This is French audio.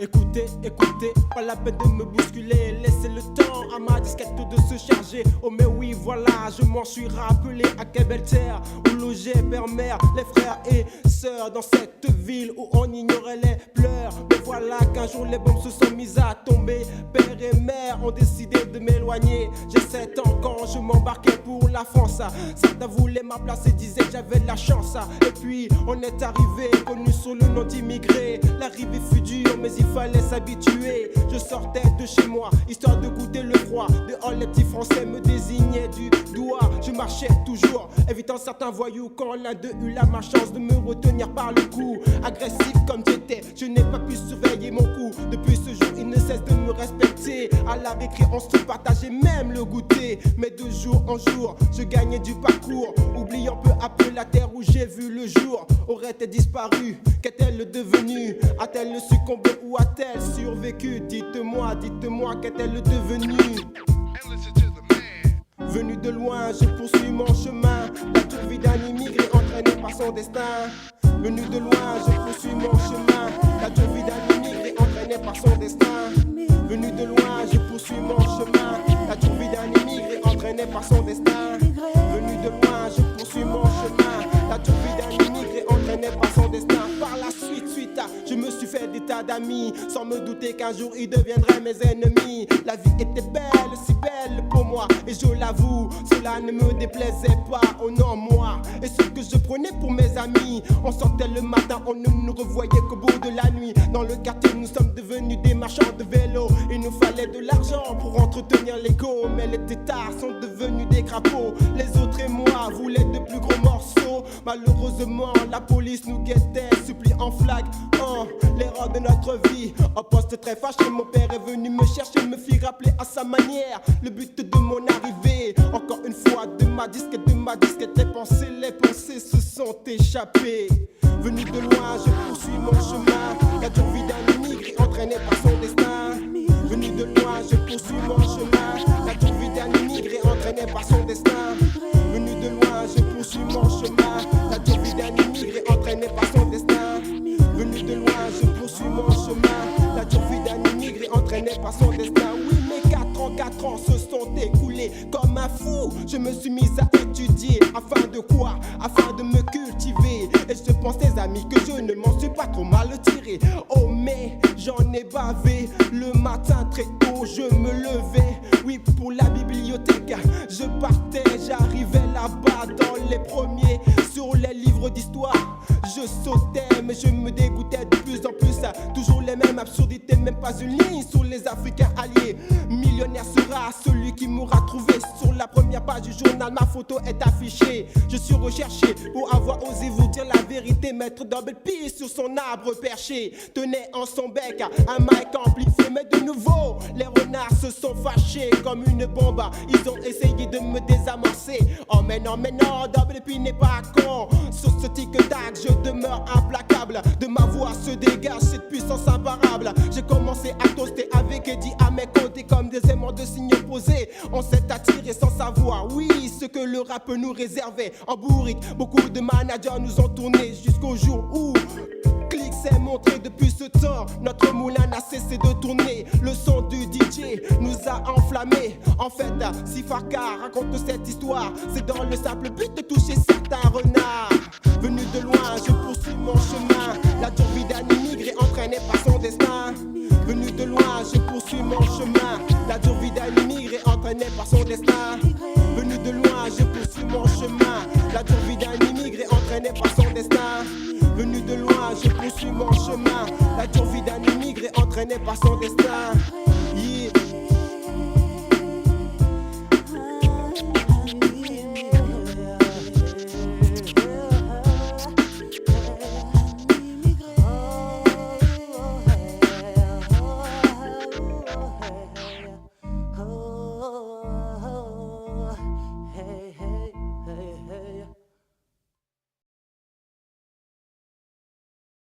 Écoutez, écoutez, pas la peine de me bousculer. Laissez le temps à ma disquette de se charger. Oh mais oui, voilà, je m'en suis rappelé. À quelle belle terre où logeaient père, mère, les frères et sœurs. Dans cette ville où on ignorait les pleurs. Mais voilà qu'un jour les bombes se sont mises à tomber. Père et mère ont décidé de m'éloigner. J'ai 7 ans quand je m'embarquais pour la France. Certains voulaient ma place et disaient que j'avais de la chance. Et puis on est arrivé, connu sous le nom d'immigré. L'arrivée fut dure mais il fallait s'habituer. Je sortais de chez moi, histoire de goûter le froid. Dehors les petits français me désignaient du doigt. Je marchais toujours, évitant certains voyous. Quand l'un d'eux eut la malchance de me retenir par le cou. Agressif comme j'étais, je n'ai pas pu surveiller mon coup. Depuis ce jour, il ne cesse de me respecter. À la récré, on se partageait même le goûter. Mais de jour en jour, je gagnais du parcours. Oubliant peu à peu la terre où j'ai vu le jour. Aurait-elle disparu? Qu'est-elle devenue? A-t-elle succombé ou a-t-elle survécu? Dites-moi, dites-moi, qu'est-elle devenue? Venu de loin, je poursuis mon chemin. La dure vie d'un immigré entraîné par son destin. Venu de loin, je poursuis mon chemin. La dure vie d'un immigré entraîné par son destin. Venu de loin, je poursuis mon chemin. La dure vie d'un immigré entraîné par son destin. Venu de loin, je poursuis mon chemin. La dure vie d'un immigré entraîné par son destin. Par la suite, je me suis fait des tas d'amis, sans me douter qu'un jour ils deviendraient mes ennemis. La vie était belle, si belle pour moi, et je l'avoue, cela ne me déplaisait pas, oh non moi. Et ce que je prenais pour mes amis, on sortait le matin, on ne nous revoyait qu'au bout de la nuit. Dans le quartier, nous sommes devenus des marchands de vélo. Il nous fallait de l'argent pour entretenir l'ego, mais les têtards sont devenus des crapauds. Les autres et moi voulaient de plus gros morceaux. Malheureusement, la police nous guettait, supplie en flag. Oh, l'erreur de notre vie. Au poste très fâché, mon père est venu me chercher, me fit rappeler à sa manière le but de mon arrivée. Encore une fois, de ma disquette, les pensées se sont échappées. Venu de loin, je poursuis mon chemin. La dure vie d'un immigré entraîné par son destin. Venu de loin, je poursuis mon chemin. La dure vie d'un immigré entraîné par son destin. Venu de loin, je poursuis mon chemin. La dure vie d'un immigré entraîné par son destin. Venu de loin, je poursuis mon chemin. La dure vie d'un immigré entraîné par son destin. Oui, mais 4 ans se sont écoulés. Comme un fou, je me suis mis à étudier. Afin de quoi? Afin de me cultiver. Et je pense, les amis, que je ne m'en suis pas trop mal tiré. Oh, mais j'en ai bavé. Le matin très tôt, je me levais. Oui, pour la bibliothèque, je partais. J'arrivais là-bas dans les premiers. Sur les livres d'histoire, je sautais, mais je me dégoûtais de plus en plus. Toujours les mêmes absurdités, même pas une ligne sur les Africains alliés. Millionnaire sera celui qui m'aura trouvé. Sur la première page du journal, ma photo est affichée. Je suis recherché pour avoir osé vous dire la vérité. Maître Double P sur son arbre perché tenait en son bec un mic amplifié. Mais de nouveau, les renards se sont fâchés comme une bombe. Ils ont essayé de me désamorcer. Oh mais non, Double P n'est pas con. Sur ce tic-tac, je demeure implacable. De ma voix se dégage cette puissance imparable. J'ai commencé à toaster avec Eddie à mes côtés comme des aimants de signes opposés. On s'est attiré sans savoir, oui, ce que le rap nous réservait. En bourrique, beaucoup de managers nous ont tourné jusqu'au jour où Click s'est montré. Depuis ce temps, notre moulin n'a cessé de tourner. Le son du DJ nous a enflammés. En fait, si Farka raconte cette histoire, c'est dans le simple but de toucher certains renards. Venu de loin, je poursuis mon chemin. La dure vie d'un immigré entraîné par son destin. Venu de loin, je poursuis mon chemin. La dure vie d'un immigré entraîné par son destin. Venu de loin, je poursuis mon chemin. La dure vie d'un immigré entraîné par son destin. Venu de loin, je poursuis mon chemin. La dure vie d'un immigré entraîné par son destin. Yeah.